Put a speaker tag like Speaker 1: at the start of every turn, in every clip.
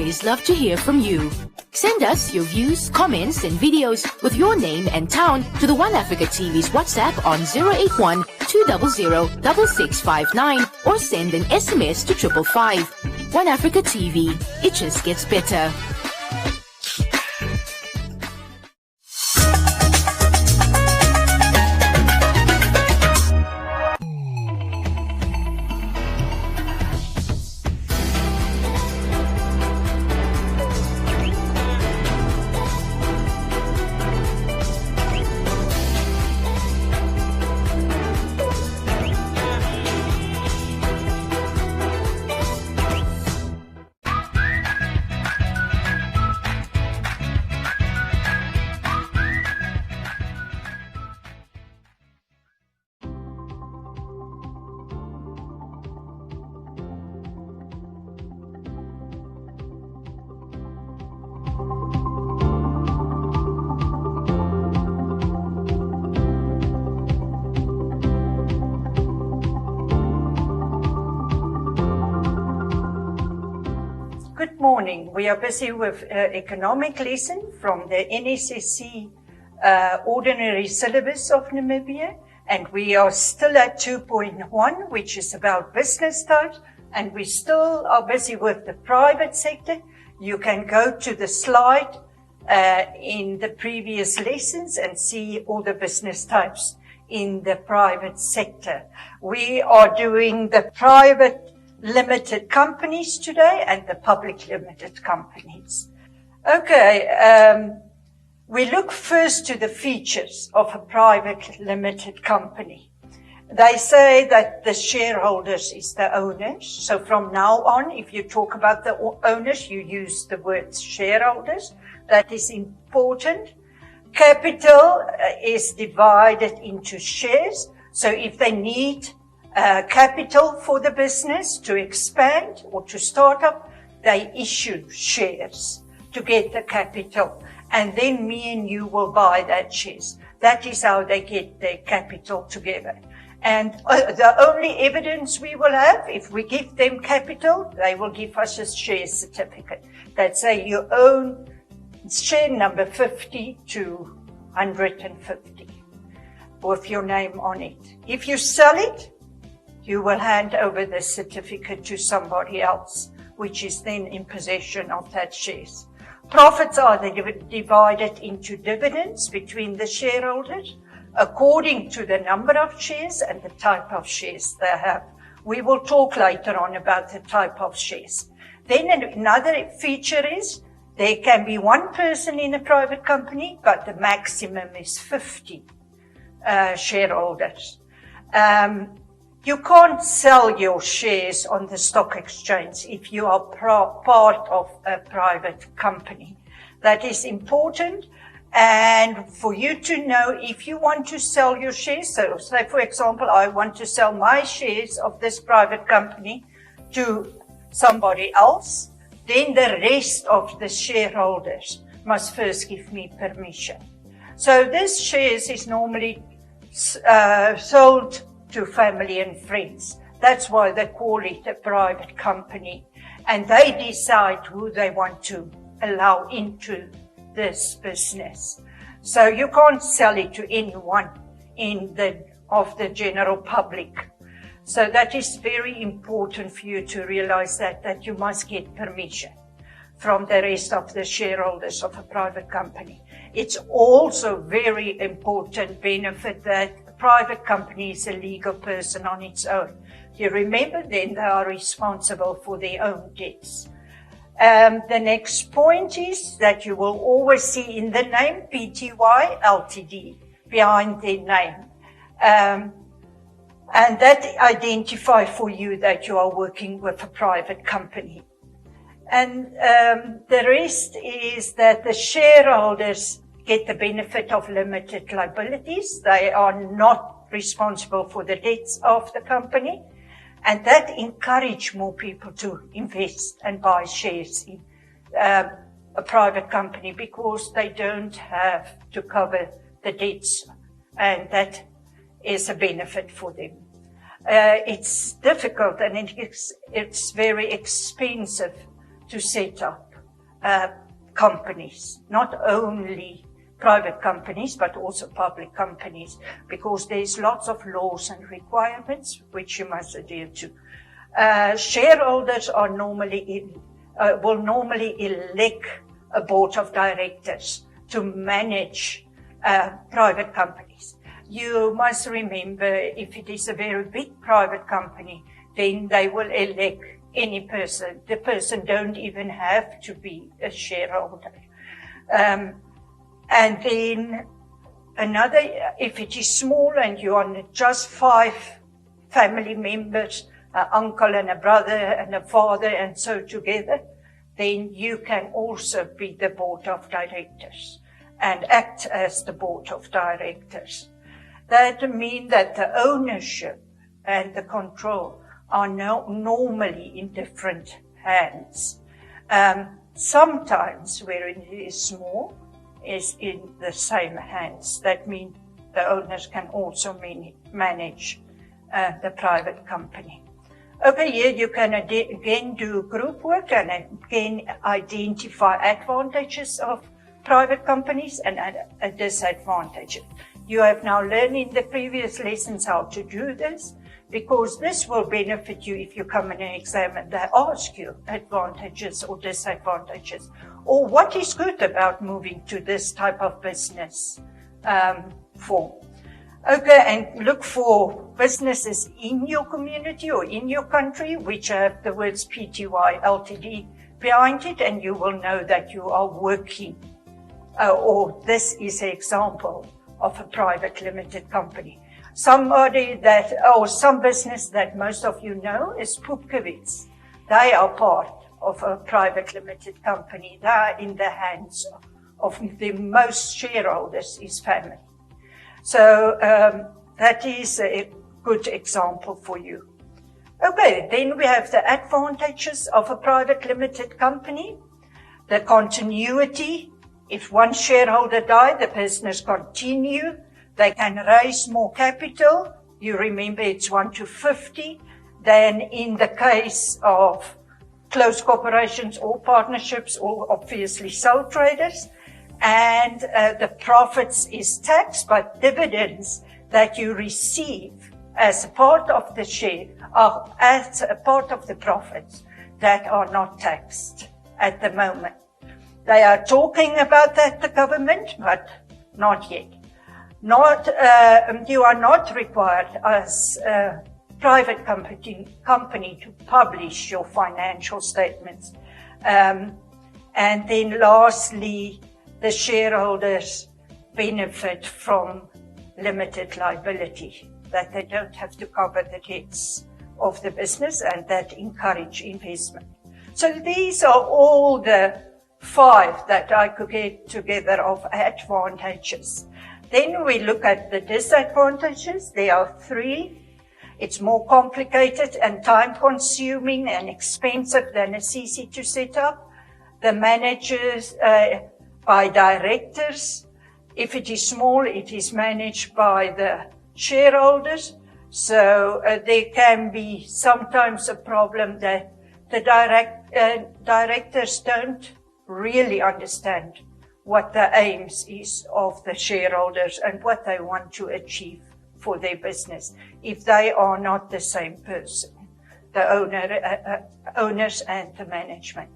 Speaker 1: always love to hear from you. Send us your views, comments, and videos with your name and town to the One Africa TV's WhatsApp on 081 200 6659 or send an SMS to 555. One Africa TV, it just gets better.
Speaker 2: Good morning. We are busy with economic lesson from the NSSC ordinary syllabus of Namibia, and we are still at 2.1, which is about business types, and we still are busy with the private sector. You can go to the slide in the previous lessons and see all the business types in the private sector. We are doing the private limited companies today and the public limited companies. Okay, we look first to the features of a private limited company. They say that the shareholders is the owners. So from now on, if you talk about the owners, you use the word shareholders. That is important. Capital is divided into shares. So if they need capital for the business to expand or to start up, they issue shares to get the capital. And then me and you will buy that shares. That is how they get their capital together. And the only evidence we will have, if we give them capital, they will give us a share certificate that say you own share number 50 to 150 with your name on it. If you sell it, you will hand over the certificate to somebody else, which is then in possession of that shares. Profits are divided into dividends between the shareholders according to the number of shares and the type of shares they have. We will talk later on about the type of shares. Then another feature is there can be one person in a private company, but the maximum is 50 shareholders. You can't sell your shares on the stock exchange if you are part of a private company. That is important. And for you to know if you want to sell your shares, so say for example, I want to sell my shares of this private company to somebody else, then the rest of the shareholders must first give me permission. So this shares is normally sold to family and friends. That's why they call it a private company. And they decide who they want to allow into this business. So you can't sell it to anyone of the general public. So that is very important for you to realize that you must get permission from the rest of the shareholders of a private company. It's also very important benefit that a private company is a legal person on its own. You remember then they are responsible for their own debts. The next point is that you will always see in the name Pty Ltd behind their name. And that identifies for you that you are working with a private company. And the rest is that the shareholders get the benefit of limited liabilities. They are not responsible for the debts of the company. And that encourages more people to invest and buy shares in a private company because they don't have to cover the debts. And that is a benefit for them. It's difficult and it's very expensive to set up companies, not only private companies, but also public companies, because there's lots of laws and requirements which you must adhere to. Shareholders are will normally elect a board of directors to manage private companies. You must remember, if it is a very big private company, then they will elect any person. The person don't even have to be a shareholder. And then another, if it is small and you are just 5 family members, an uncle and a brother and a father and so together, then you can also be the board of directors and act as the board of directors. That means that the ownership and the control are normally in different hands. Sometimes where it is small, is in the same hands. That means the owners can also manage the private company. Over here you can again do group work and again identify advantages of private companies and disadvantages. You have now learned in the previous lessons how to do this, because this will benefit you if you come in an exam and they ask you advantages or disadvantages, or what is good about moving to this type of business form. Okay, and look for businesses in your community or in your country which have the words Pty Ltd behind it, and you will know that you are working, or this is an example of a private limited company. Some business that most of you know is Pupkewitz. They are part of a private limited company. They are in the hands of the most shareholders is family. So that is a good example for you. Okay, then we have the advantages of a private limited company. The continuity. If one shareholder died, the business continue. They can raise more capital. You remember it's 1-50 than in the case of close corporations or partnerships or obviously sole traders. And the profits is taxed, but dividends that you receive as a part of the share are as a part of the profits that are not taxed at the moment. They are talking about that, the government, but not yet. You are not required as a private company to publish your financial statements. And then lastly, the shareholders benefit from limited liability, that they don't have to cover the debts of the business, and that encourage investment. So these are all the 5 that I could get together of advantages. Then we look at the disadvantages. There are 3. It's more complicated and time-consuming and expensive than a CC to set up. The managers by directors. If it is small, it is managed by the shareholders. So there can be sometimes a problem that the directors don't really understand what the aims is of the shareholders and what they want to achieve for their business, if they are not the same person, the owners and the management.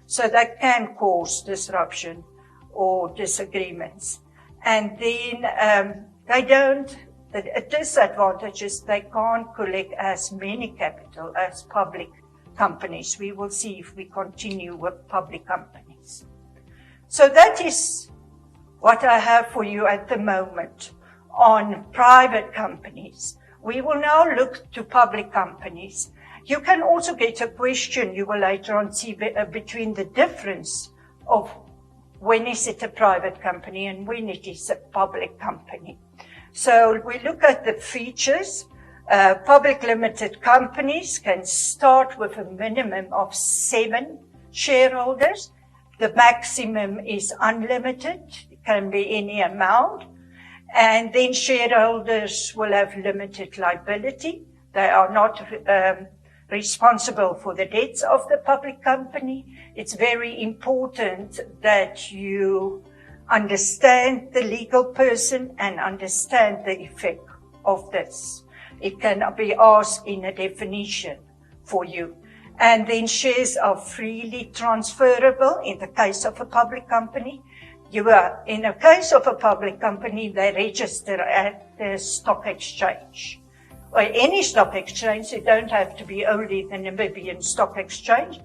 Speaker 2: So that can cause disruption or disagreements. And then the disadvantages, they can't collect as many capital as public companies. We will see if we continue with public companies. So that is what I have for you at the moment on private companies. We will now look to public companies. You can also get a question, you will later on see between the difference of when is it a private company and when it is a public company. So we look at the features. Public limited companies can start with a minimum of 7 shareholders. The maximum is unlimited. It can be any amount. And then shareholders will have limited liability. They are not responsible for the debts of the public company. It's very important that you understand the legal person and understand the effect of this. It can be asked in a definition for you. And then shares are freely transferable in the case of a public company. In a case of a public company, they register at the stock exchange. Or any stock exchange, it don't have to be only the Namibian Stock Exchange.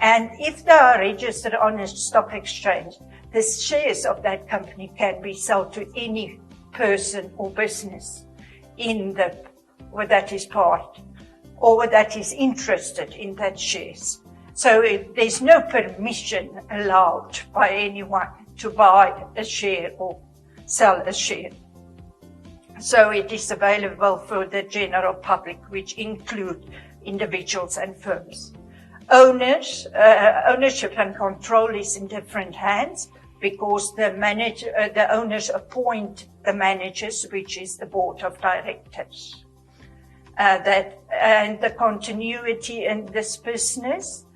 Speaker 2: And if they are registered on a stock exchange, the shares of that company can be sold to any person or business that is part or that is interested in that shares. So there's no permission allowed by anyone to buy a share or sell a share. So it is available for the general public, which include individuals and firms. Ownership and control is in different hands because the owners appoint the managers, which is the board of directors. And the continuity in this business,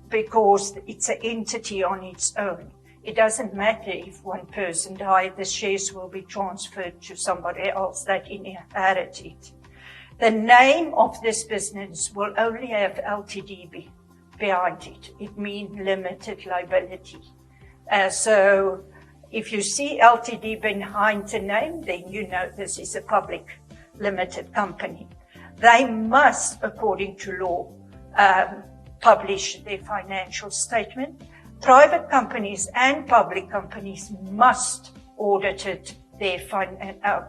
Speaker 2: because it's an entity on its own. It doesn't matter if one person dies, the shares will be transferred to somebody else that inherit it. The name of this business will only have LTD behind it. It means limited liability. So if you see LTD behind the name, then you know this is a public limited company. They must, according to law, publish their financial statement. Private companies and public companies must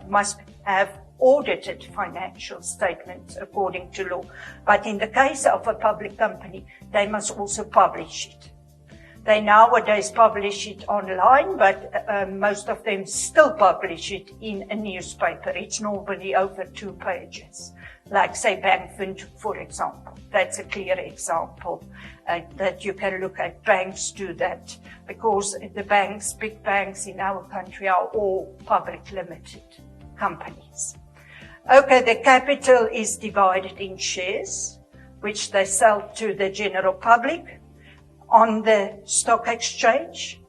Speaker 2: must have audited financial statements according to law. But in the case of a public company, they must also publish it. They nowadays publish it online, but most of them still publish it in a newspaper. It's normally over 2 pages. Like, say, Bankfund, for example. That's a clear example that you can look at. Banks do that because the banks, big banks in our country, are all public limited companies. Okay, the capital is divided in shares, which they sell to the general public on the stock exchange.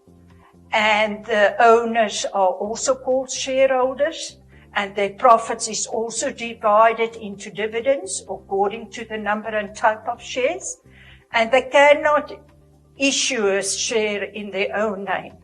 Speaker 2: And the owners are also called shareholders. And their profits is also divided into dividends according to the number and type of shares. And they cannot issue a share in their own name.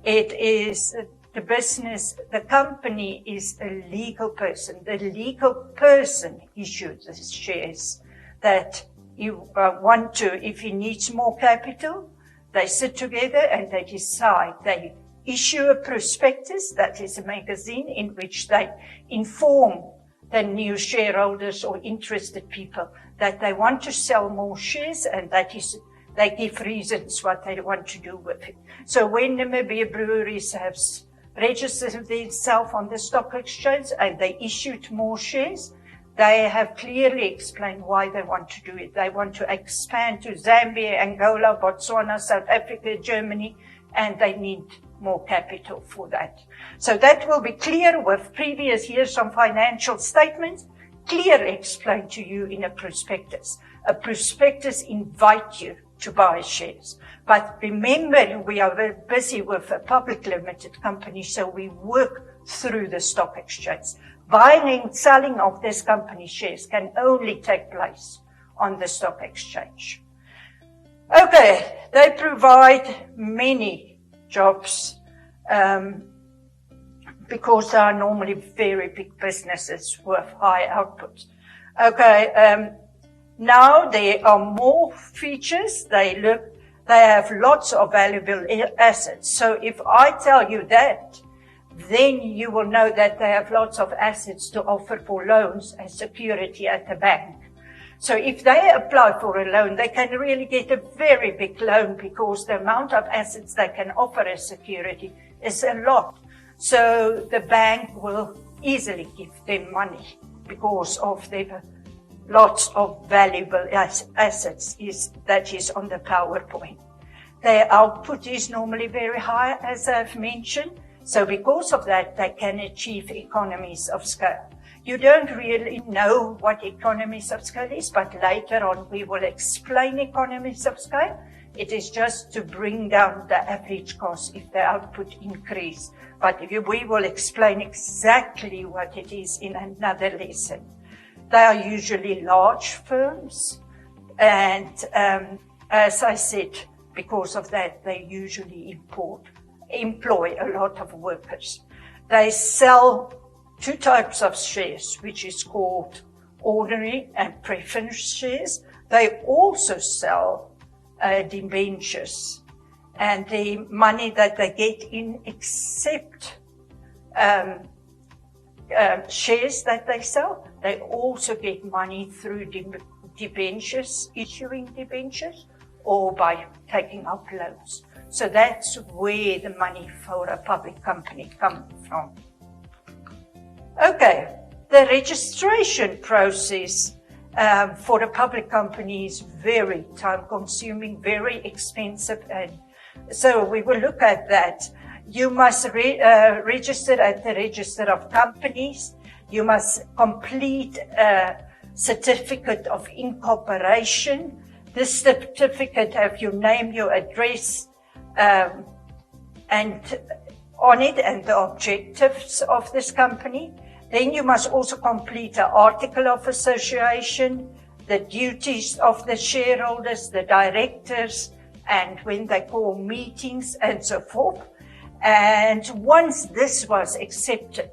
Speaker 2: It is the company is a legal person. The legal person issues the shares that you want to. If he needs more capital, they sit together and they decide. They issue a prospectus, that is a magazine in which they inform the new shareholders or interested people that they want to sell more shares, and that is, they give reasons what they want to do with it. So when Namibia Breweries have registered themselves on the stock exchange and they issued more shares, they have clearly explained why they want to do it. They want to expand to Zambia, Angola, Botswana, South Africa, Germany, and they need more capital for that. So that will be clear with previous years on financial statements, clearly explained to you in a prospectus. A prospectus invites you to buy shares. But remember, we are very busy with a public limited company, so we work through the stock exchange. Buying and selling of this company shares can only take place on the stock exchange. Okay, they provide many jobs because they are normally very big businesses with high output. Okay, now there are more features. They have lots of valuable assets. So if I tell you that, then you will know that they have lots of assets to offer for loans and security at the bank. So if they apply for a loan, they can really get a very big loan because the amount of assets they can offer as security is a lot. So the bank will easily give them money because of their lots of valuable assets that is on the PowerPoint. Their output is normally very high, as I've mentioned. So because of that, they can achieve economies of scale. You don't really know what economies of scale is, but later on we will explain economies of scale. It is just to bring down the average cost if the output increase. But we will explain exactly what it is in another lesson. They are usually large firms, and as I said, because of that, they usually employ a lot of workers. They sell two types of shares, which is called ordinary and preference shares. They also sell debentures, and the money that they get in except shares that they sell, they also get money through debentures, issuing debentures, or by taking out loans. So that's where the money for a public company comes from. Okay, the registration process for a public company is very time-consuming, very expensive, and so we will look at that. You must register at the Register of Companies. You must complete a certificate of incorporation. This certificate have your name, your address, and on it, and the objectives of this company. Then you must also complete an article of association, the duties of the shareholders, the directors, and when they call meetings and so forth. And once this was accepted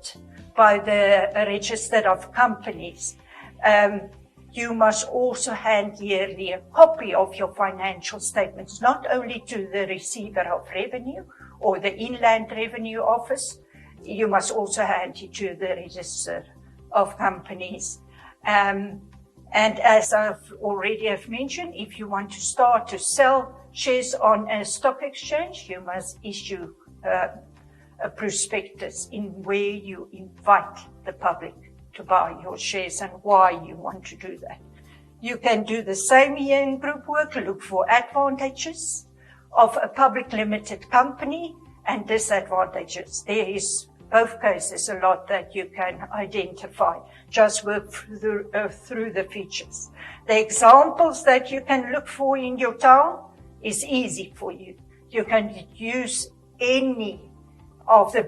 Speaker 2: by the Register of Companies, you must also hand yearly a copy of your financial statements, not only to the receiver of revenue or the Inland Revenue Office. You must also hand it to the Register of Companies. And as I've already have mentioned, if you want to start to sell shares on a stock exchange, you must issue a prospectus in where you invite the public to buy your shares and why you want to do that. You can do the same here in group work, look for advantages of a public limited company and disadvantages. There is both cases a lot that you can identify. Just work through the features. The examples that you can look for in your town is easy for you. You can use any of the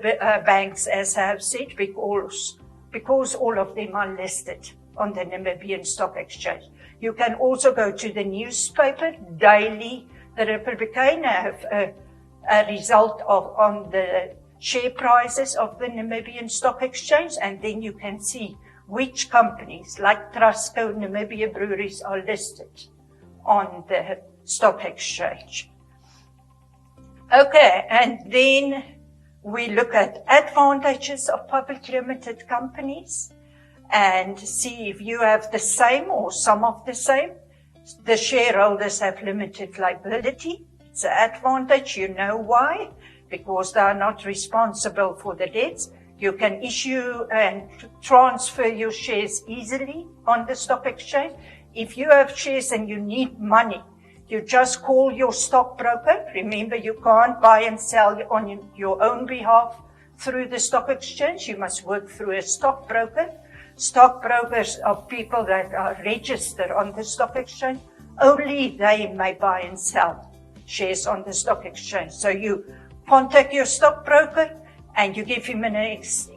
Speaker 2: banks, as I have said, because all of them are listed on the Namibian Stock Exchange. You can also go to the newspaper daily. The Republican have a result on the share prices of the Namibian Stock Exchange, and then you can see which companies, like Trustco, Namibia Breweries, are listed on the stock exchange. Okay, and then we look at advantages of public limited companies and see if you have the same or some of the same. The shareholders have limited liability. It's an advantage. You know why? Because they are not responsible for the debts. You can issue and transfer your shares easily on the stock exchange. If you have shares and you need money, you just call your stockbroker. Remember, you can't buy and sell on your own behalf through the stock exchange. You must work through a stockbroker. Stockbrokers are people that are registered on the stock exchange. Only they may buy and sell shares on the stock exchange. So you contact your stockbroker and you give him an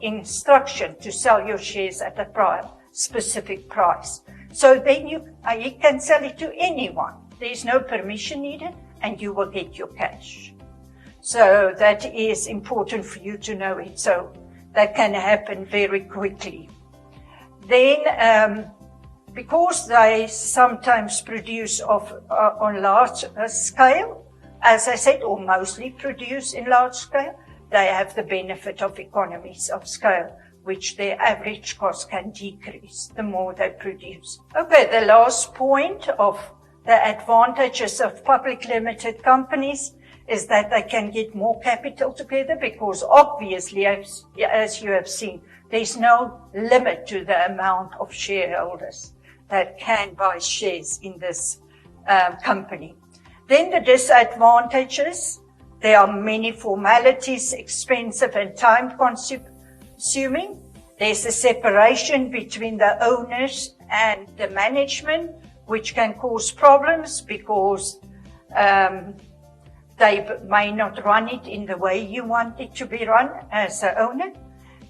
Speaker 2: instruction to sell your shares at a specific price. So then he can sell it to anyone. There is no permission needed, and you will get your cash. So that is important for you to know it. So that can happen very quickly. Then, because they sometimes produce on large scale, as I said, or mostly produce in large scale, they have the benefit of economies of scale, which their average cost can decrease the more they produce. Okay, the last point of the advantages of public limited companies is that they can get more capital together, because obviously, as you have seen, there's no limit to the amount of shareholders that can buy shares in this company. Then the disadvantages, there are many formalities, expensive and time consuming, There's a separation between the owners and the management, which can cause problems because they may not run it in the way you want it to be run as an owner.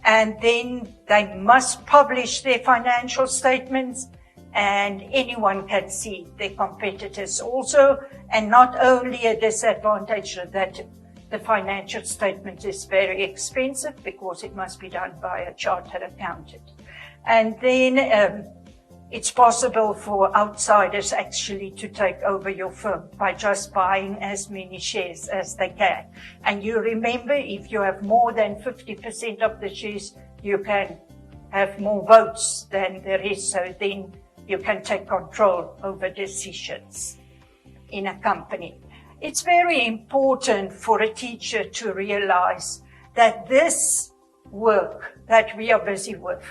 Speaker 2: And then they must publish their financial statements, and anyone can see their competitors also. And not only a disadvantage that the financial statement is very expensive because it must be done by a chartered accountant. And then it's possible for outsiders actually to take over your firm by just buying as many shares as they can. And you remember, if you have more than 50% of the shares, you can have more votes than the rest, so then you can take control over decisions in a company. It's very important for a teacher to realize that this work that we are busy with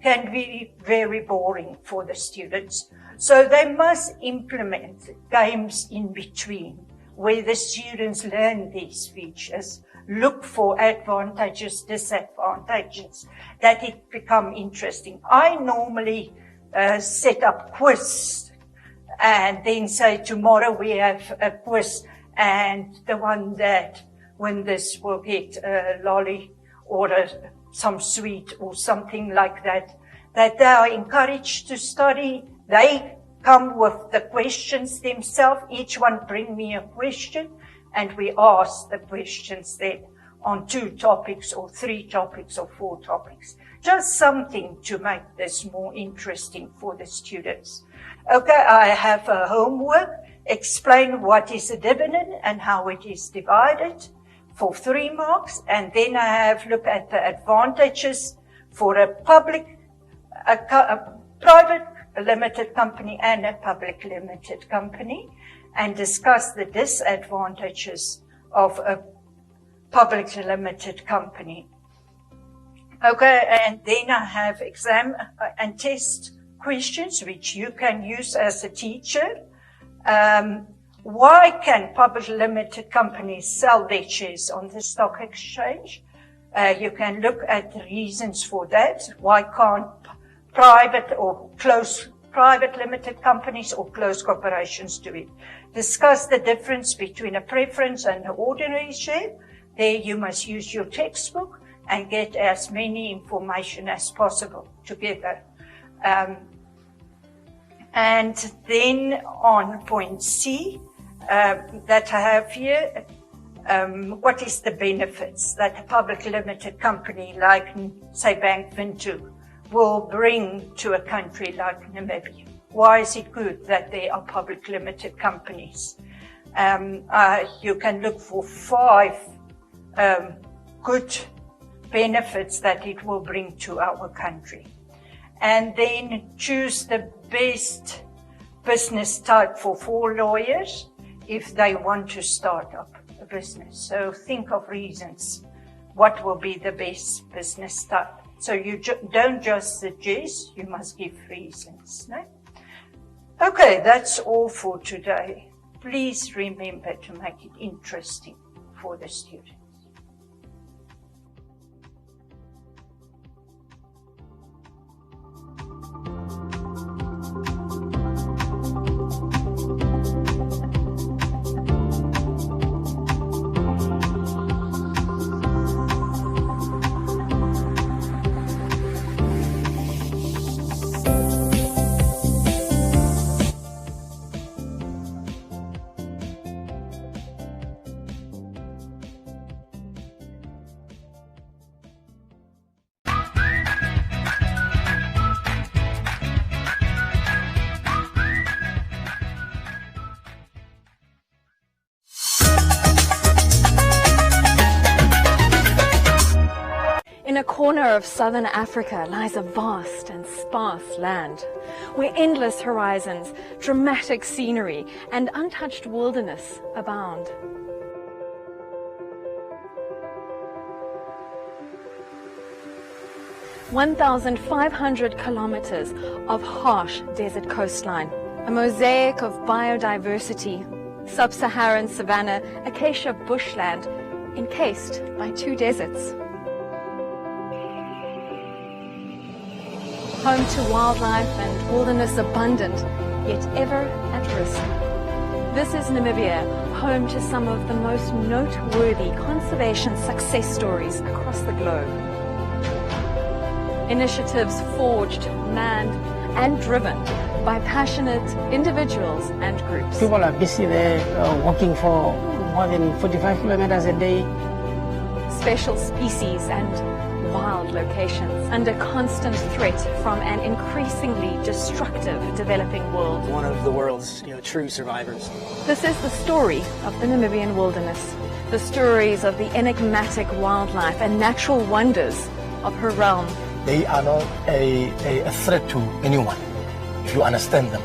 Speaker 2: can be very boring for the students. So they must implement games in between where the students learn these features, look for advantages, disadvantages, that it become interesting. I normally set up quiz and then say, tomorrow we have a quiz, and the one that wins this will get a lolly or some sweet or something like that, that they are encouraged to study. They come with the questions themselves. Each one bring me a question, and we ask the questions then on 2 topics or 3 topics or 4 topics. Just something to make this more interesting for the students. Okay, I have a homework. Explain what is a dividend and how it is divided for 3 marks. And then I have look at the advantages for a private limited company and a public limited company, and discuss the disadvantages of a public limited company. Okay, and then I have exam and test questions which you can use as a teacher. Why can public limited companies sell their shares on the stock exchange? You can look at the reasons for that. Why can't private limited companies or closed corporations do it? Discuss the difference between a preference and an ordinary share. There you must use your textbook and get as many information as possible together. And then on point C, that I have here, what is the benefits that a public limited company like, say, Bank Vintu will bring to a country like Namibia? Why is it good that there are public limited companies? You can look for 5 good benefits that it will bring to our country. And then choose the best business type for 4 lawyers if they want to start up a business. So think of reasons. What will be the best business type? So you don't just suggest, you must give reasons. No? Okay, that's all for today. Please remember to make it interesting for the students.
Speaker 3: In a corner of southern Africa lies a vast and sparse land, where endless horizons, dramatic scenery, and untouched wilderness abound. (1,500 kilometers of harsh desert coastline, a mosaic of biodiversity, sub-Saharan savanna, acacia bushland, encased by 2 deserts. home to wildlife and wilderness abundant, yet ever at risk. This is Namibia, home to some of the most noteworthy conservation success stories across the globe. Initiatives forged, manned, and driven by passionate individuals and groups.
Speaker 4: People are busy there walking for more than 45 kilometers a day.
Speaker 3: Special species and wild locations under constant threat from an increasingly destructive developing world.
Speaker 4: One of the world's true survivors.
Speaker 3: This is the story of the Namibian wilderness, the stories of the enigmatic wildlife and natural wonders of her realm.
Speaker 5: They are not a threat to anyone, if you understand them.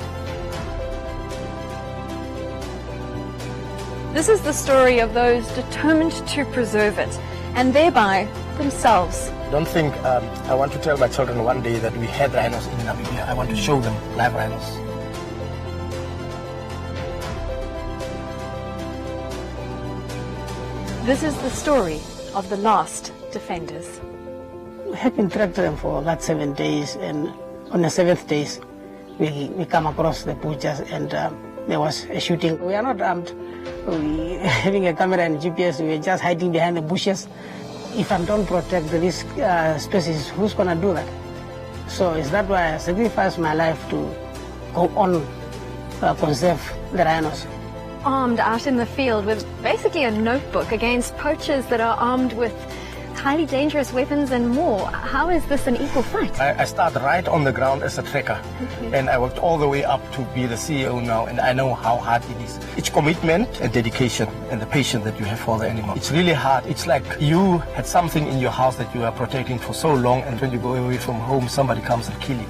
Speaker 3: This is the story of those determined to preserve it, and thereby themselves.
Speaker 5: Don't think I want to tell my children one day that we had rhinos in Namibia. I want to show them live rhinos.
Speaker 3: This is the story of the last defenders.
Speaker 4: We have been tracked them for about 7 days, and on the 7th day, we come across the butchers, and there was a shooting. We are not armed. We having a camera and GPS. We are just hiding behind the bushes. If I don't protect this species, who's going to do that? So is that why I sacrificed my life to go on conserve the rhinos.
Speaker 3: Armed out in the field with basically a notebook against poachers that are armed with highly dangerous weapons and more. How is this an equal fight?
Speaker 5: I started right on the ground as a tracker, and I worked all the way up to be the CEO now, and I know how hard it is. It's commitment and dedication and the patience that you have for the animal. It's really hard. It's like you had something in your house that you are protecting for so long, and when you go away from home, somebody comes and kills you.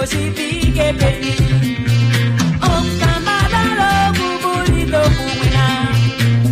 Speaker 6: Sipike baby